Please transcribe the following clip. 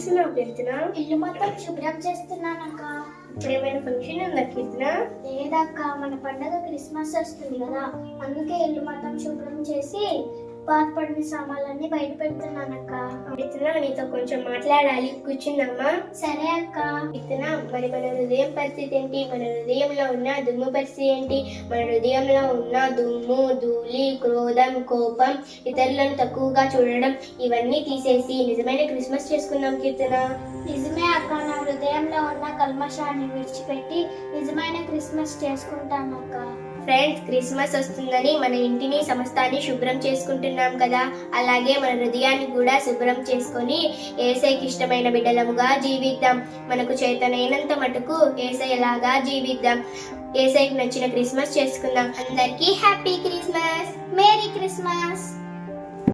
చేస్తున్నావు కీర్తన? ఇల్లు మొత్తం శుభ్రం చేస్తున్నానక్క. ఇప్పుడేమైనా ఫంక్షన్ ఉందా కీర్తన? లేదక్క, మన పండగ క్రిస్మస్ వస్తుంది కదా, అందుకే ఇల్లు మొత్తం శుభ్రం చేసి పాతపడిన సామాన్లన్నీ బయట పెడుతున్నానక్క. కీర్తన, నీతో కొంచెం మాట్లాడాలి, కూర్చుందామా? సరే అక్క. కీర్తన, మరి మన హృదయం పరిస్థితి ఏంటి? మన హృదయంలో ఉన్న దుమ్ము పరిస్థితి ఏంటి? మన హృదయంలో ఉన్న దుమ్ము, ధూళి, క్రోధం, కోపం, ఇతరులను తక్కువగా చూడడం, ఇవన్నీ తీసేసి నిజమైన క్రిస్మస్ చేసుకుందాం కీర్తన. నిజమే అక్క, నా హృదయంలో ఉన్న కల్మషాన్ని విడిచిపెట్టి నిజమైన క్రిస్మస్ చేసుకుంటానక్క. ఫ్రెండ్స్, క్రిస్మస్ వస్తుందని మన ఇంటిని సమస్తాన్ని శుభ్రం చేసుకుంటున్నాం కదా, అలాగే మన హృదయాన్ని కూడా శుభ్రం చేసుకొని యేసయ్యకి ఇష్టమైన బిడ్డలముగా జీవిద్దాం. మనకు చేతనైనంత మటుకు యేసయ్యలాగా జీవిద్దాం. యేసయ్యకి నచ్చిన క్రిస్మస్ చేసుకుందాం. అందరికీ హ్యాపీ క్రిస్మస్, మేరీ క్రిస్మస్.